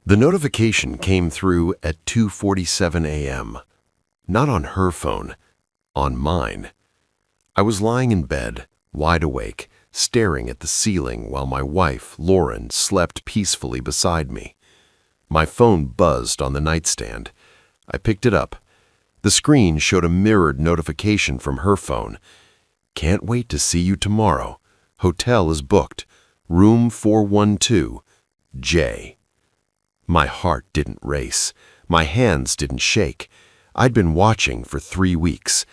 The notification came through at 2:47 a.m. Not on her phone, on mine. I was lying in bed, wide awake, staring at the ceiling while my wife, Lauren, slept peacefully beside me. My phone buzzed on the nightstand. I picked it up. The screen showed a mirrored notification from her phone. "Can't wait to see you tomorrow. Hotel is booked. Room 412, J." My heart didn't race. My hands didn't shake. I'd been watching for 3 weeks.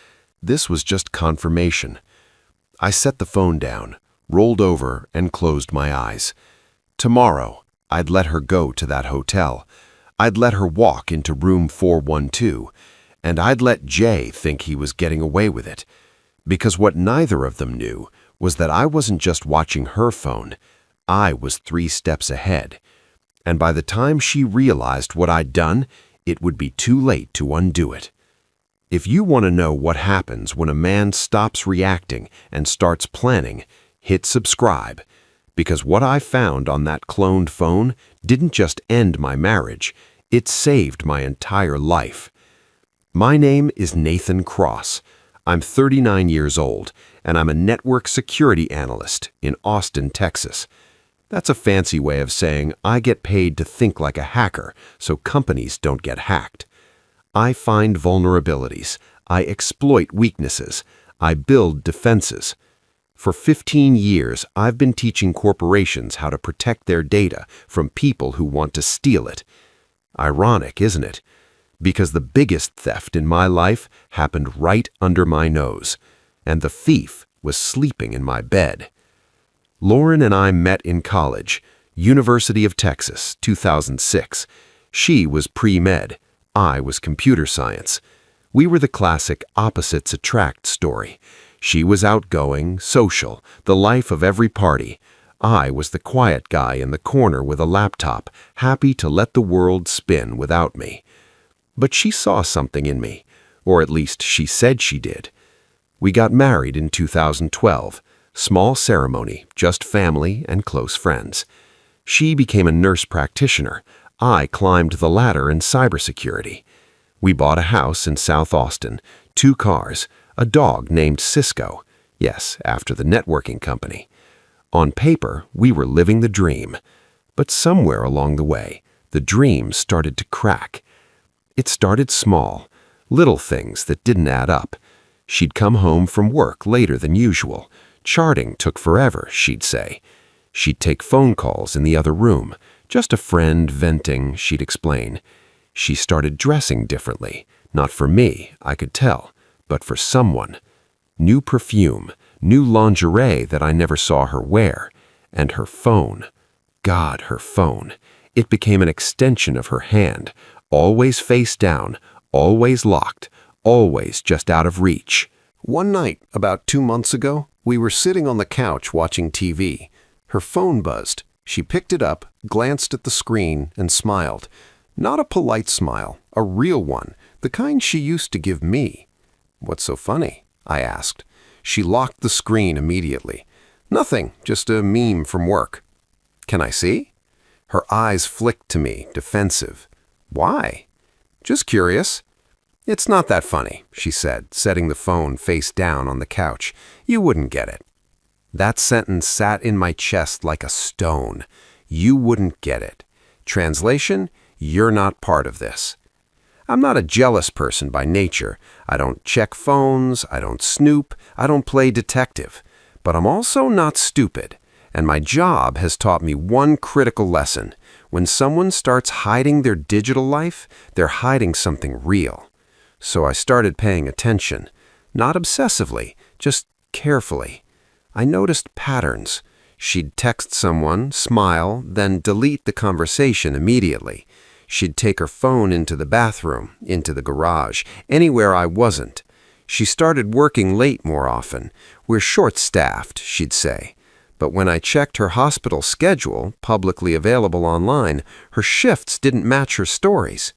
This was just confirmation. I set the phone down, rolled over, and closed my eyes. Tomorrow, I'd let her go to that hotel. I'd let her walk into room 412, and I'd let Jay think he was getting away with it. Because what neither of them knew was that I wasn't just watching her phone. I was 3 steps ahead. And by the time she realized what I'd done, it would be too late to undo it. If you want to know what happens when a man stops reacting and starts planning, hit subscribe. Because what I found on that cloned phone didn't just end my marriage, it saved my entire life. My name is Nathan Cross. I'm 39 years old, and I'm a network security analyst in Austin, Texas. That's a fancy way of saying I get paid to think like a hacker so companies don't get hacked. I find vulnerabilities. I exploit weaknesses. I build defenses. For 15 years, I've been teaching corporations how to protect their data from people who want to steal it. Ironic, isn't it? Because the biggest theft in my life happened right under my nose, and the thief was sleeping in my bed. Lauren and I met in college, University of Texas, 2006. She was pre-med. I was computer science. We were the classic opposites attract story. She was outgoing, social, the life of every party. I was the quiet guy in the corner with a laptop, happy to let the world spin without me. But she saw something in me, or at least she said she did. We got married in 2012. Small ceremony, just family and close friends. She became a nurse practitioner. I climbed the ladder in cybersecurity. We bought a house in South Austin, 2 cars, a dog named Cisco. Yes, after the networking company. On paper, we were living the dream. But somewhere along the way, the dream started to crack. It started small, little things that didn't add up. She'd come home from work later than usual. Charting took forever, she'd say. She'd take phone calls in the other room. Just a friend venting, she'd explain. She started dressing differently. Not for me, I could tell, but for someone. New perfume, new lingerie that I never saw her wear. And her phone. God, her phone. It became an extension of her hand. Always face down, always locked, always just out of reach. One night, about 2 months ago, we were sitting on the couch watching TV. Her phone buzzed. She picked it up, glanced at the screen, and smiled. Not a polite smile, a real one, the kind she used to give me. "What's so funny?" I asked. She locked the screen immediately. "Nothing, just a meme from work." "Can I see?" Her eyes flicked to me, defensive. "Why?" "Just curious." "It's not that funny," she said, setting the phone face down on the couch. "You wouldn't get it." That sentence sat in my chest like a stone. You wouldn't get it. Translation, you're not part of this. I'm not a jealous person by nature. I don't check phones, I don't snoop, I don't play detective. But I'm also not stupid. And my job has taught me one critical lesson. When someone starts hiding their digital life, they're hiding something real. So I started paying attention. Not obsessively, just carefully. I noticed patterns. She'd text someone, smile, then delete the conversation immediately. She'd take her phone into the bathroom, into the garage, anywhere I wasn't. She started working late more often. "We're short-staffed," she'd say. But when I checked her hospital schedule, publicly available online, her shifts didn't match her stories.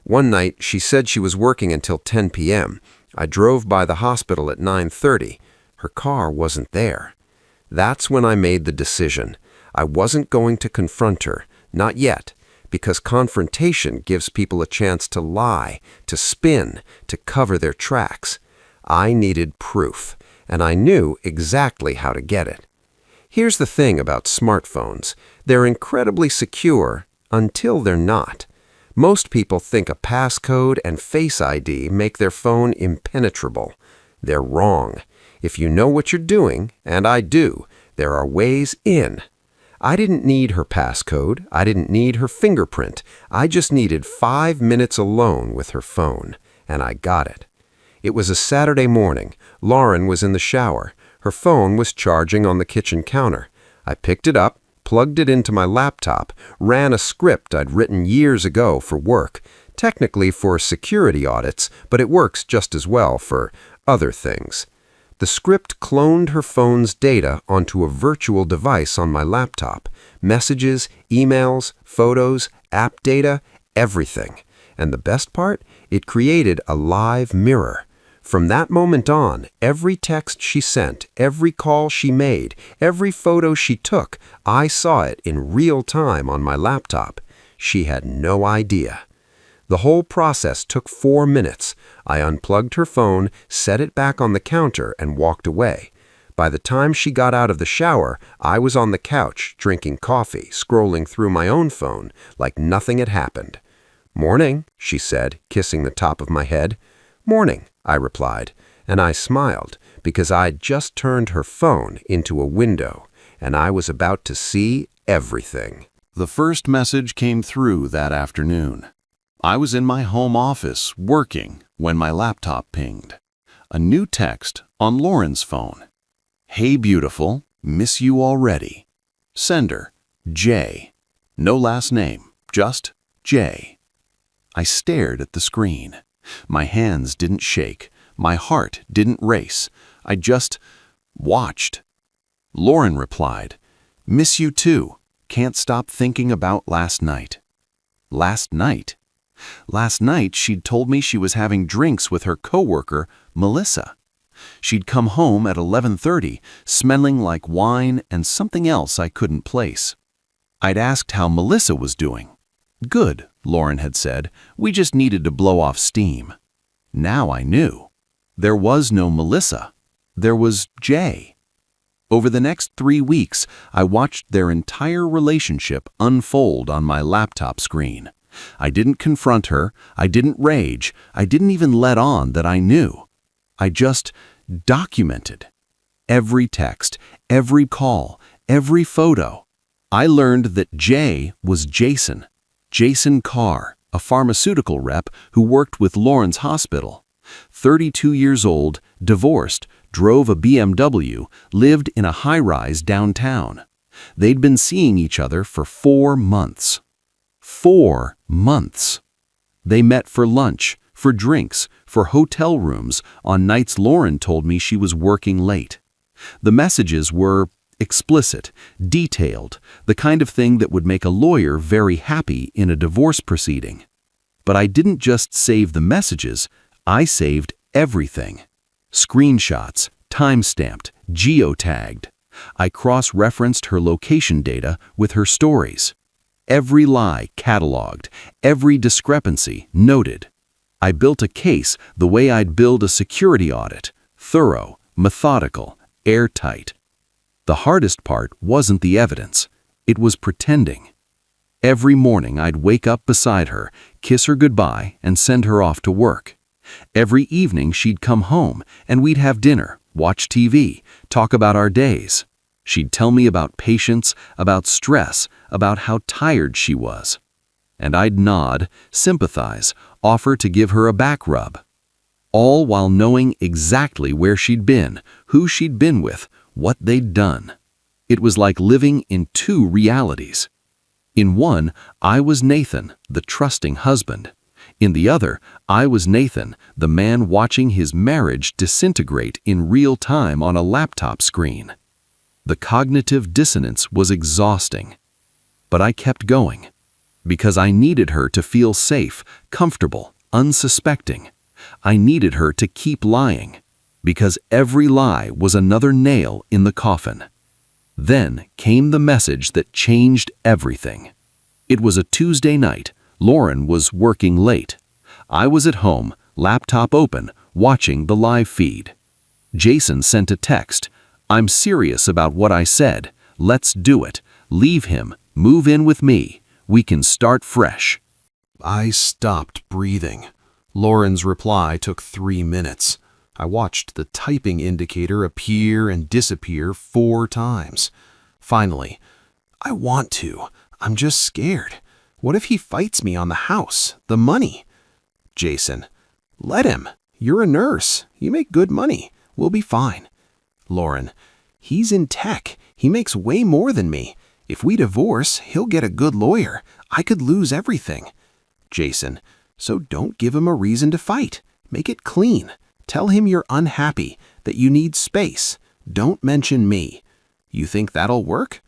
One night, she said she was working until 10 p.m. I drove by the hospital at 9:30. Her car wasn't there. That's when I made the decision. I wasn't going to confront her, not yet, because confrontation gives people a chance to lie, to spin, to cover their tracks. I needed proof, and I knew exactly how to get it. Here's the thing about smartphones. They're incredibly secure until they're not. Most people think a passcode and Face ID make their phone impenetrable. They're wrong. If you know what you're doing, and I do, there are ways in. I didn't need her passcode. I didn't need her fingerprint. I just needed 5 minutes alone with her phone, and I got it. It was a Saturday morning. Lauren was in the shower. Her phone was charging on the kitchen counter. I picked it up, plugged it into my laptop, ran a script I'd written years ago for work, technically for security audits, but it works just as well for other things. The script cloned her phone's data onto a virtual device on my laptop. Messages, emails, photos, app data, everything. And the best part? It created a live mirror. From that moment on, every text she sent, every call she made, every photo she took, I saw it in real time on my laptop. She had no idea. The whole process took 4 minutes. I unplugged her phone, set it back on the counter, and walked away. By the time she got out of the shower, I was on the couch, drinking coffee, scrolling through my own phone, like nothing had happened. "Morning," she said, kissing the top of my head. "Morning," I replied, and I smiled because I'd just turned her phone into a window, and I was about to see everything. The first message came through that afternoon. I was in my home office working when my laptop pinged. A new text on Lauren's phone. "Hey beautiful, miss you already." Sender, J. No last name, just J. I stared at the screen. My hands didn't shake. My heart didn't race. I just watched. Lauren replied, "Miss you too. Can't stop thinking about last night." Last night? Last night, she'd told me she was having drinks with her coworker, Melissa. She'd come home at 11:30, smelling like wine and something else I couldn't place. I'd asked how Melissa was doing. "Good," Lauren had said. "We just needed to blow off steam." Now I knew. There was no Melissa. There was Jay. Over the next 3 weeks, I watched their entire relationship unfold on my laptop screen. I didn't confront her. I didn't rage. I didn't even let on that I knew. I just documented. Every text, every call, every photo. I learned that Jay was Jason. Jason Carr, a pharmaceutical rep who worked with Lauren's hospital. 32 years old, divorced, drove a BMW, lived in a high-rise downtown. They'd been seeing each other for 4 months. 4 months. They met for lunch, for drinks, for hotel rooms on nights Lauren told me she was working late. The messages were explicit, detailed, the kind of thing that would make a lawyer very happy in a divorce proceeding. But I didn't just save the messages, I saved everything. Screenshots, time-stamped, geotagged. I cross-referenced her location data with her stories. Every lie cataloged, every discrepancy noted. I built a case the way I'd build a security audit, thorough, methodical, airtight. The hardest part wasn't the evidence, it was pretending. Every morning I'd wake up beside her, kiss her goodbye, and send her off to work. Every evening she'd come home, and we'd have dinner, watch TV, talk about our days. She'd tell me about patience, about stress, about how tired she was. And I'd nod, sympathize, offer to give her a back rub. All while knowing exactly where she'd been, who she'd been with, what they'd done. It was like living in 2 realities. In one, I was Nathan, the trusting husband. In the other, I was Nathan, the man watching his marriage disintegrate in real time on a laptop screen. The cognitive dissonance was exhausting. But I kept going, because I needed her to feel safe, comfortable, unsuspecting. I needed her to keep lying, because every lie was another nail in the coffin. Then came the message that changed everything. It was a Tuesday night. Lauren was working late. I was at home, laptop open, watching the live feed. Jason sent a text. "I'm serious about what I said. Let's do it. Leave him. Move in with me. We can start fresh." I stopped breathing. Lauren's reply took 3 minutes. I watched the typing indicator appear and disappear 4 times. Finally, "I want to. I'm just scared. What if he fights me on the house, the money?" Jason: "Let him. You're a nurse. You make good money. We'll be fine." Lauren: "He's in tech. He makes way more than me. If we divorce, he'll get a good lawyer. I could lose everything." Jason: "So don't give him a reason to fight. Make it clean. Tell him you're unhappy, that you need space. Don't mention me. You think that'll work?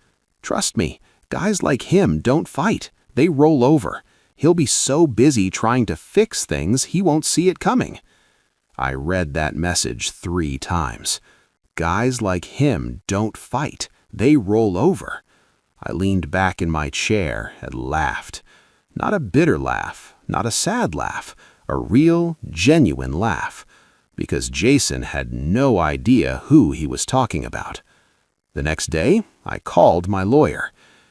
Trust me, guys like him don't fight. They roll over. He'll be so busy trying to fix things he won't see it coming." I read that message 3 times. Guys like him don't fight. They roll over. I leaned back in my chair and laughed. Not a bitter laugh, not a sad laugh, a real, genuine laugh, because Jason had no idea who he was talking about. The next day, I called my lawyer.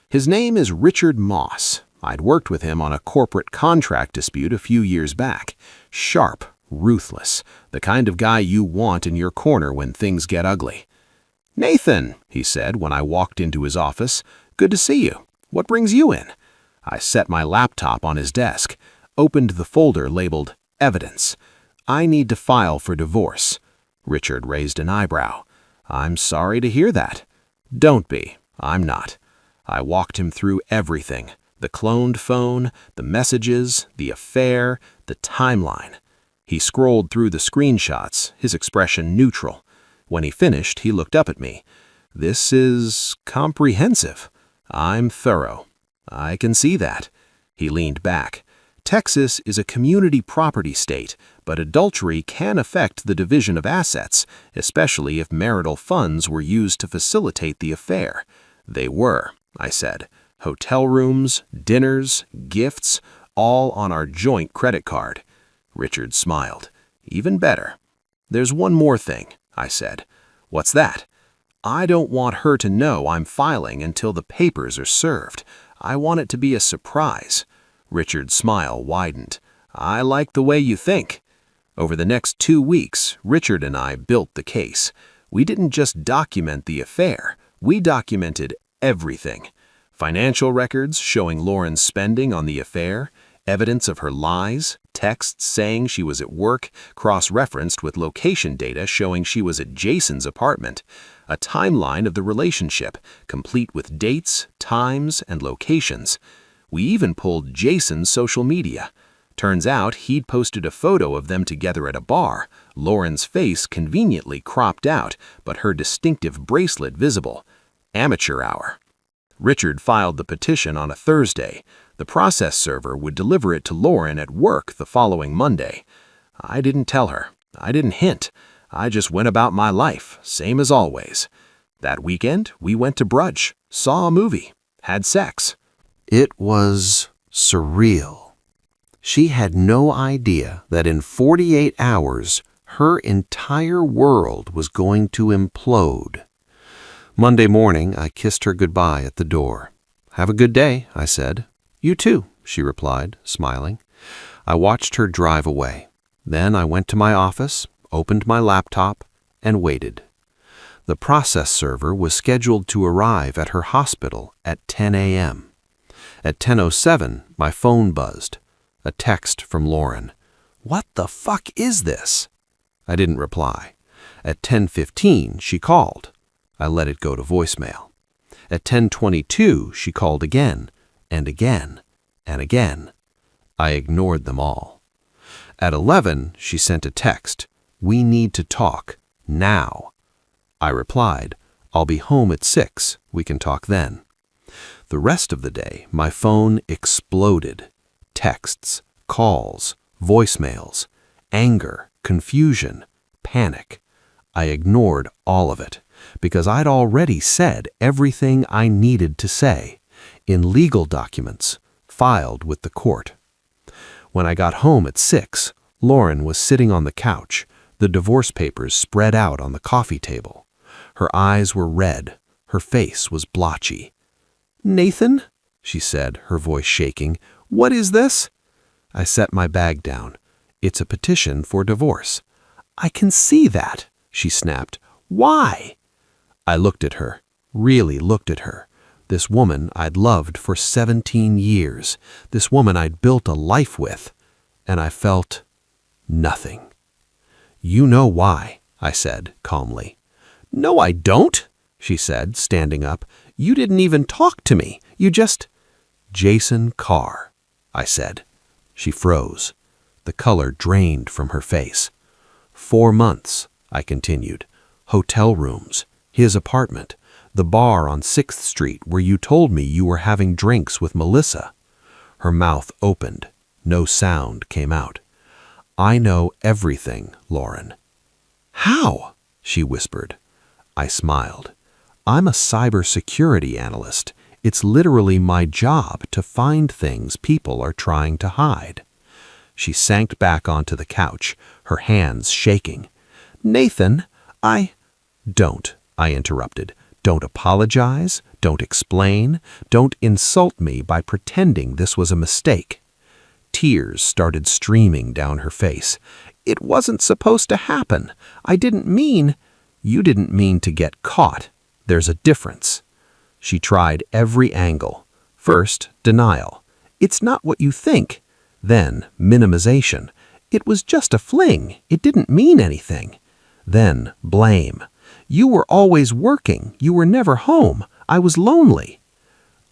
His name is Richard Moss. I'd worked with him on a corporate contract dispute a few years back. Sharp, ruthless, the kind of guy you want in your corner when things get ugly. "Nathan," he said when I walked into his office, "good to see you. What brings you in?" I set my laptop on his desk, opened the folder labeled Evidence. "I need to file for divorce." Richard raised an eyebrow. "I'm sorry to hear that." "Don't be. I'm not." I walked him through everything: the cloned phone, the messages, the affair, the timeline. He scrolled through the screenshots, his expression neutral. When he finished, he looked up at me. "This is comprehensive. I'm thorough. I can see that." He leaned back. "Texas is a community property state, but adultery can affect the division of assets, especially if marital funds were used to facilitate the affair." "They were," I said. "Hotel rooms, dinners, gifts, all on our joint credit card." Richard smiled. "Even better." "There's one more thing," I said. "What's that?" "I don't want her to know I'm filing until the papers are served. I want it to be a surprise." Richard's smile widened. "I like the way you think." Over the next 2 weeks, Richard and I built the case. We didn't just document the affair. We documented everything. Financial records showing Lauren's spending on the affair, evidence of her lies, texts saying she was at work, cross-referenced with location data showing she was at Jason's apartment, a timeline of the relationship, complete with dates, times, and locations. We even pulled Jason's social media. Turns out he'd posted a photo of them together at a bar, Lauren's face conveniently cropped out, but her distinctive bracelet visible. Amateur hour. Richard filed the petition on a Thursday. The process server would deliver it to Lauren at work the following Monday. I didn't tell her. I didn't hint. I just went about my life, same as always. That weekend, we went to brunch, saw a movie, had sex. It was surreal. She had no idea that in 48 hours, her entire world was going to implode. Monday morning, I kissed her goodbye at the door. "Have a good day," I said. "You too," she replied, smiling. I watched her drive away. Then I went to my office, opened my laptop, and waited. The process server was scheduled to arrive at her hospital at 10 a.m. At 10:07, my phone buzzed. A text from Lauren. "What the fuck is this?" I didn't reply. At 10:15, she called. I let it go to voicemail. At 10:22, she called again, and again, and again. I ignored them all. At 11, she sent a text. "We need to talk, now." I replied, "I'll be home at 6. We can talk then." The rest of the day, my phone exploded. Texts, calls, voicemails, anger, confusion, panic. I ignored all of it because I'd already said everything I needed to say in legal documents, filed with the court. When I got home at 6, Lauren was sitting on the couch, the divorce papers spread out on the coffee table. Her eyes were red, her face was blotchy. "Nathan," she said, her voice shaking, "what is this?" I set my bag down. "It's a petition for divorce." "I can see that," she snapped. "Why?" I looked at her, really looked at her. This woman I'd loved for 17 years, this woman I'd built a life with, and I felt nothing. "You know why," I said calmly. "No, I don't," she said, standing up. "You didn't even talk to me. You just—" "Jason Carr," I said. She froze. The color drained from her face. 4 months, I continued. Hotel rooms, his apartment, the bar on 6th Street where you told me you were having drinks with Melissa. Her mouth opened. No sound came out. "I know everything, Lauren." "How?" she whispered. I smiled. "I'm a cybersecurity analyst. It's literally my job to find things people are trying to hide." She sank back onto the couch, her hands shaking. "Nathan, Don't," I interrupted. "Don't apologize, don't explain, don't insult me by pretending this was a mistake." Tears started streaming down her face. "It wasn't supposed to happen. I didn't mean—" "You didn't mean to get caught. There's a difference." She tried every angle. First, denial. "It's not what you think." Then, minimization. "It was just a fling. It didn't mean anything." Then, blame. "You were always working. You were never home. I was lonely."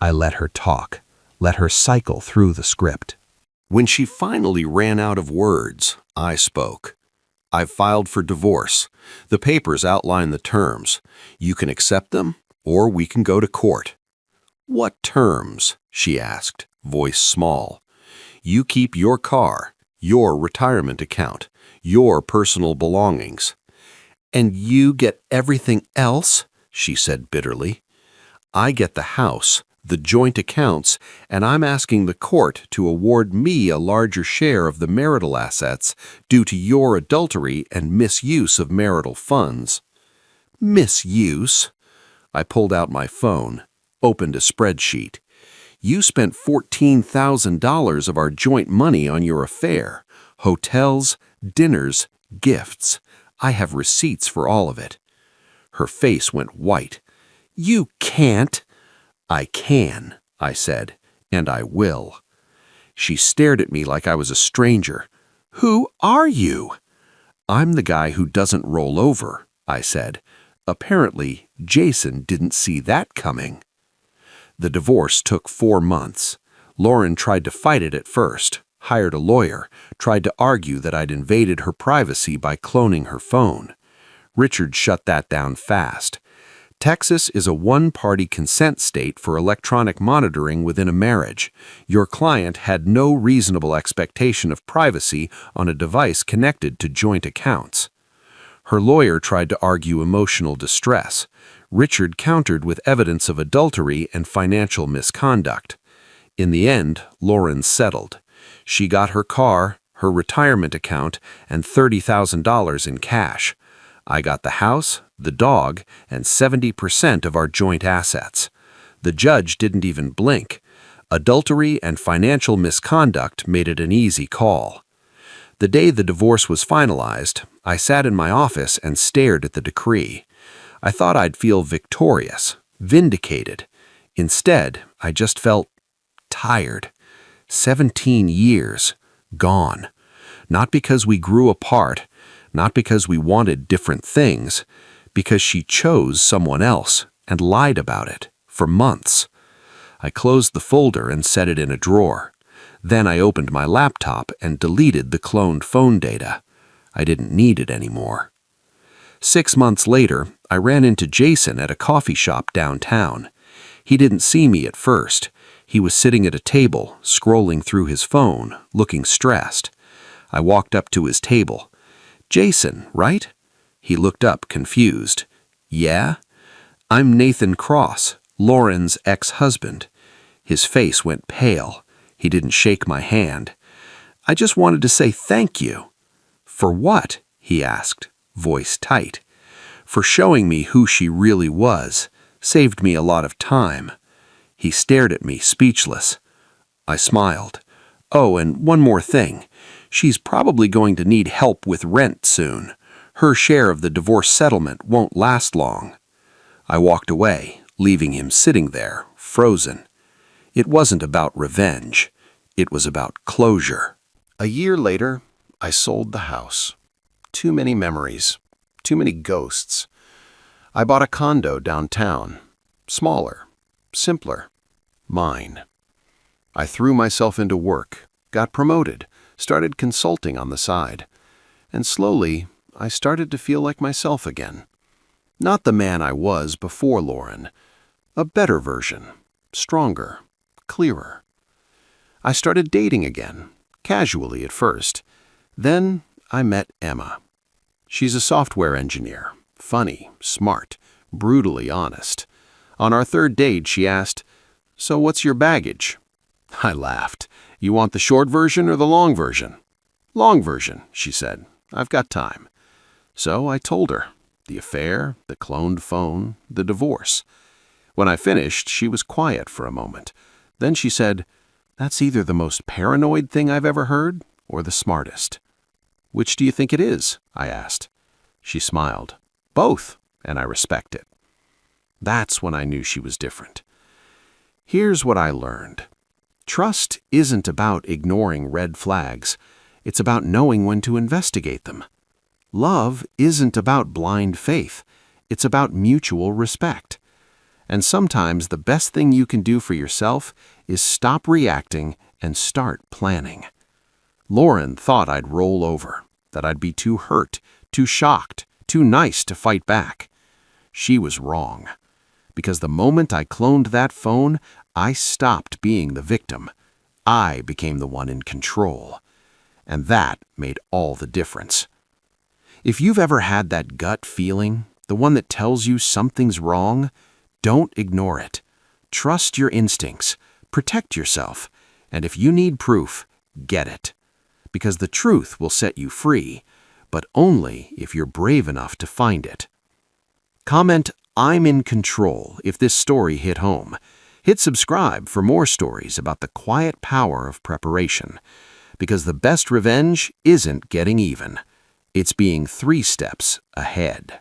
I let her talk, let her cycle through the script. When she finally ran out of words, I spoke. "I've filed for divorce. The papers outline the terms. You can accept them, or we can go to court." "What terms?" she asked, voice small. "You keep your car, your retirement account, your personal belongings." "And you get everything else?" she said bitterly. "I get the house, the joint accounts, and I'm asking the court to award me a larger share of the marital assets due to your adultery and misuse of marital funds." "Misuse?" I pulled out my phone, opened a spreadsheet. "You spent $14,000 of our joint money on your affair. Hotels, dinners, gifts. I have receipts for all of it." Her face went white. "You can't." "I can," I said, "and I will." She stared at me like I was a stranger. "Who are you?" "I'm the guy who doesn't roll over," I said. Apparently, Jason didn't see that coming. The divorce took 4 months. Lauren tried to fight it at first, hired a lawyer, tried to argue that I'd invaded her privacy by cloning her phone. Richard shut that down fast. Texas is a one-party consent state for electronic monitoring within a marriage. Your client had no reasonable expectation of privacy on a device connected to joint accounts. Her lawyer tried to argue emotional distress. Richard countered with evidence of adultery and financial misconduct. In the end, Lauren settled. She got her car, her retirement account, and $30,000 in cash. I got the house, the dog, and 70% of our joint assets. The judge didn't even blink. Adultery and financial misconduct made it an easy call. The day the divorce was finalized, I sat in my office and stared at the decree. I thought I'd feel victorious, vindicated. Instead, I just felt tired. 17 years, gone. Not because we grew apart, not because we wanted different things, because she chose someone else and lied about it for months. I closed the folder and set it in a drawer. Then I opened my laptop and deleted the cloned phone data. I didn't need it anymore. 6 months later, I ran into Jason at a coffee shop downtown. He didn't see me at first. He was sitting at a table, scrolling through his phone, looking stressed. I walked up to his table. "Jason, right?" He looked up, confused. "Yeah?" "I'm Nathan Cross, Lauren's ex-husband." His face went pale. He didn't shake my hand. "I just wanted to say thank you." "For what?" he asked, voice tight. "For showing me who she really was. Saved me a lot of time." He stared at me, speechless. I smiled. "Oh, and one more thing. She's probably going to need help with rent soon. Her share of the divorce settlement won't last long." I walked away, leaving him sitting there, frozen. It wasn't about revenge. It was about closure. A year later, I sold the house. Too many memories, too many ghosts. I bought a condo downtown. Smaller, simpler, mine. I threw myself into work, got promoted, started consulting on the side. And slowly, I started to feel like myself again. Not the man I was before Lauren. A better version, stronger, clearer. I started dating again, casually at first. Then I met Emma. She's a software engineer, funny, smart, brutally honest. On our third date, she asked, "So what's your baggage?" I laughed. "You want the short version or the long version?" "Long version," she said. "I've got time." So I told her. The affair, the cloned phone, the divorce. When I finished, she was quiet for a moment. Then she said, "That's either the most paranoid thing I've ever heard or the smartest." "Which do you think it is?" I asked. She smiled. "Both, and I respect it." That's when I knew she was different. Here's what I learned. Trust isn't about ignoring red flags. It's about knowing when to investigate them. Love isn't about blind faith. It's about mutual respect. And sometimes the best thing you can do for yourself is stop reacting and start planning. Lauren thought I'd roll over, that I'd be too hurt, too shocked, too nice to fight back. She was wrong. Because the moment I cloned that phone, I stopped being the victim. I became the one in control. And that made all the difference. If you've ever had that gut feeling, the one that tells you something's wrong, don't ignore it. Trust your instincts, protect yourself, and if you need proof, get it. Because the truth will set you free, but only if you're brave enough to find it. Comment, "I'm in control," if this story hit home. Hit subscribe for more stories about the quiet power of preparation. Because the best revenge isn't getting even. It's being 3 steps ahead.